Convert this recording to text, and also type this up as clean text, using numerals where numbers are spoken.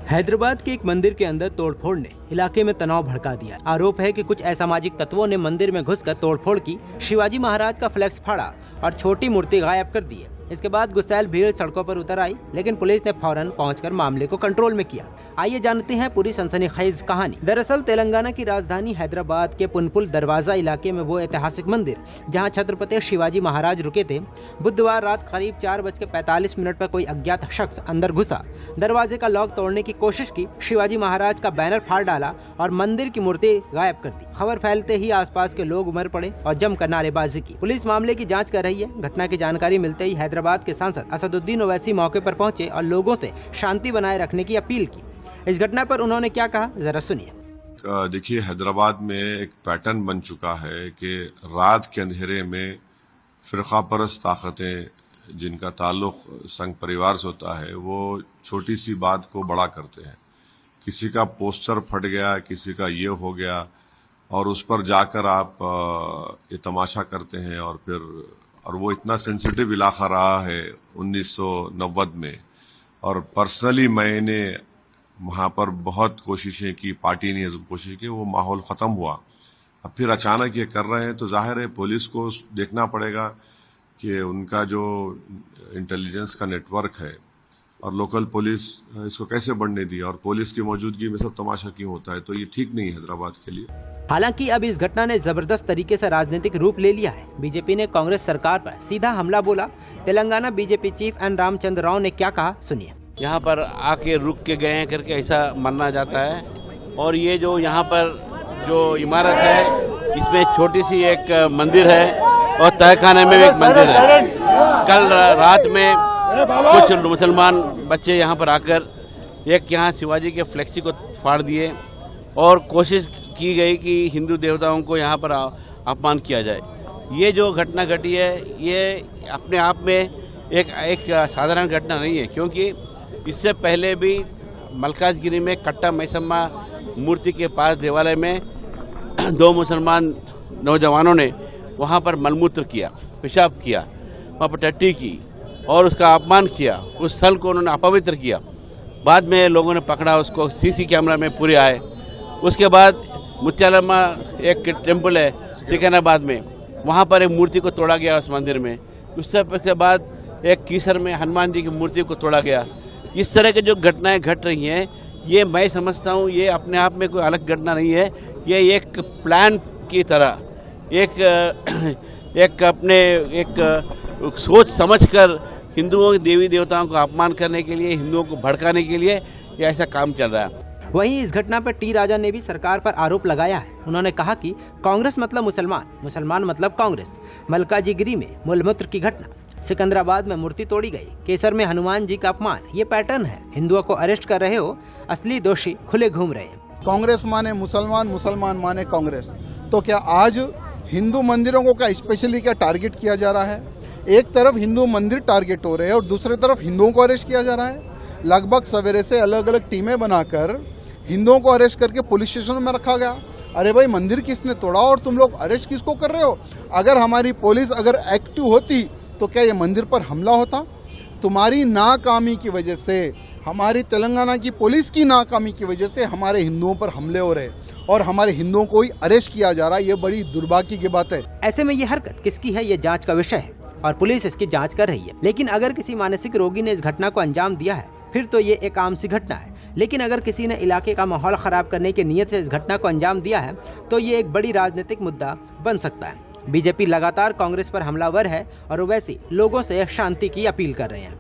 हैदराबाद के एक मंदिर के अंदर तोड़फोड़ ने इलाके में तनाव भड़का दिया। आरोप है कि कुछ असामाजिक तत्वों ने मंदिर में घुसकर तोड़फोड़ की, शिवाजी महाराज का फ्लैक्स फाड़ा और छोटी मूर्ति गायब कर दी है। इसके बाद गुस्सैल भीड़ सड़कों पर उतर आई, लेकिन पुलिस ने फौरन पहुंचकर मामले को कंट्रोल में किया। आइए जानते हैं पूरी सनसनीखेज कहानी। दरअसल तेलंगाना की राजधानी हैदराबाद के पुनपुल दरवाजा इलाके में वो ऐतिहासिक मंदिर जहां छत्रपति शिवाजी महाराज रुके थे, बुधवार रात करीब 4:45 पर कोई अज्ञात शख्स अंदर घुसा, दरवाजे का लॉक तोड़ने की कोशिश की, शिवाजी महाराज का बैनर फाड़ डाला और मंदिर की मूर्ति गायब कर दी। खबर फैलते ही आसपास के लोग उमड़ पड़े और जमकर नारेबाजी की। पुलिस मामले की जांच कर रही है। घटना की जानकारी मिलते ही हैदराबाद के सांसद असदुद्दीन ओवैसी मौके पर पहुंचे और लोगों से शांति बनाए रखने की अपील की। इस घटना पर उन्होंने क्या कहा, जरा सुनिए। देखिए, हैदराबाद में एक पैटर्न बन चुका है कि रात के अंधेरे में फिरका परस्त ताकतें जिनका ताल्लुक संघ परिवार से होता है, वो छोटी सी बात को बड़ा करते हैं। किसी का पोस्टर फट गया, किसी का ये हो गया और उस पर जाकर आप ये तमाशा करते हैं और वो इतना सेंसिटिव इलाका रहा है 1990 में, और पर्सनली मैंने वहां पर बहुत कोशिशें की, पार्टी ने कोशिश की, वो माहौल खत्म हुआ। अब फिर अचानक ये कर रहे हैं तो जाहिर है पुलिस को देखना पड़ेगा कि उनका जो इंटेलिजेंस का नेटवर्क है और लोकल पुलिस इसको कैसे बढ़ने दी, और पुलिस की मौजूदगी में सब तमाशा क्यों होता है, तो ये ठीक नहीं है हैदराबाद के लिए। हालांकि अब इस घटना ने जबरदस्त तरीके से राजनीतिक रूप ले लिया है। बीजेपी ने कांग्रेस सरकार पर सीधा हमला बोला। Telangana BJP chief N Ramchandra Rao ने क्या कहा, सुनिए। यहाँ पर आके रुक के गए हैं करके ऐसा मानना जाता है, और ये जो यहाँ पर जो इमारत है इसमें छोटी सी एक मंदिर है और तहखाने में भी एक मंदिर है। कल रात में कुछ मुसलमान बच्चे यहाँ पर आकर एक यहाँ शिवाजी के फ्लेक्सी को फाड़ दिए और कोशिश की गई कि हिंदू देवताओं को यहाँ पर अपमान किया जाए। ये जो घटना घटी है ये अपने आप में एक साधारण घटना नहीं है, क्योंकि इससे पहले भी मलकाजगिरी में कट्टा मैसम्मा मूर्ति के पास देवालय में 2 मुसलमान नौजवानों ने वहाँ पर मलमूत्र किया, पेशाब किया, वहाँ पर टट्टी की और उसका अपमान किया। उस स्थल को उन्होंने अपवित्र किया। बाद में लोगों ने पकड़ा उसको, सीसी कैमरा में पूरे आए। उसके बाद मुत्यालम्मा एक टेम्पल है सिकंदराबाद में, वहाँ पर एक मूर्ति को तोड़ा गया उस मंदिर में। उसके बाद एक कीसर में हनुमान जी की मूर्ति को तोड़ा गया। इस तरह की जो घटनाएं घट रही हैं, ये मैं समझता हूँ ये अपने आप में कोई अलग घटना नहीं है। ये एक प्लान की तरह एक सोच समझकर हिंदुओं के देवी देवताओं को अपमान करने के लिए, हिंदुओं को भड़काने के लिए ये ऐसा काम चल रहा है। वहीं इस घटना पर टी राजा ने भी सरकार पर आरोप लगाया है। उन्होंने कहा कि कांग्रेस मतलब मुसलमान, मुसलमान मतलब कांग्रेस। मलकाजीगिरी में मूलमूत्र की घटना, सिकंदराबाद में मूर्ति तोड़ी गई, केसर में हनुमान जी का अपमान, ये पैटर्न है। हिंदुओं को अरेस्ट कर रहे हो, असली दोषी खुले घूम रहे हैं। कांग्रेस माने मुसलमान, मुसलमान माने कांग्रेस। तो क्या आज हिंदू मंदिरों को क्या स्पेशली क्या टारगेट किया जा रहा है? एक तरफ हिंदू मंदिर टारगेट हो रहे हैं और दूसरी तरफ हिंदुओं को अरेस्ट किया जा रहा है। लगभग सवेरे से अलग अलग टीमें बनाकर हिंदुओं को अरेस्ट करके पुलिस स्टेशन में रखा गया। अरे भाई, मंदिर किसने तोड़ा और तुम लोग अरेस्ट किसको कर रहे हो? अगर हमारी पुलिस अगर एक्टिव होती तो क्या ये मंदिर पर हमला होता? तुम्हारी नाकामी की वजह से, हमारी तेलंगाना की पुलिस की नाकामी की वजह से हमारे हिंदुओं पर हमले हो रहे और हमारे हिंदुओं को ही अरेस्ट किया जा रहा है। ये बड़ी दुर्भाग्य की बात है। ऐसे में ये हरकत किसकी है, ये जांच का विषय है और पुलिस इसकी जांच कर रही है। लेकिन अगर किसी मानसिक रोगी ने इस घटना को अंजाम दिया है, फिर तो ये एक आम सी घटना है। लेकिन अगर किसी ने इलाके का माहौल खराब करने की नीयत से इस घटना को अंजाम दिया है, तो ये एक बड़ी राजनीतिक मुद्दा बन सकता है। बीजेपी लगातार कांग्रेस पर हमलावर है और वैसे लोगों से शांति की अपील कर रहे हैं।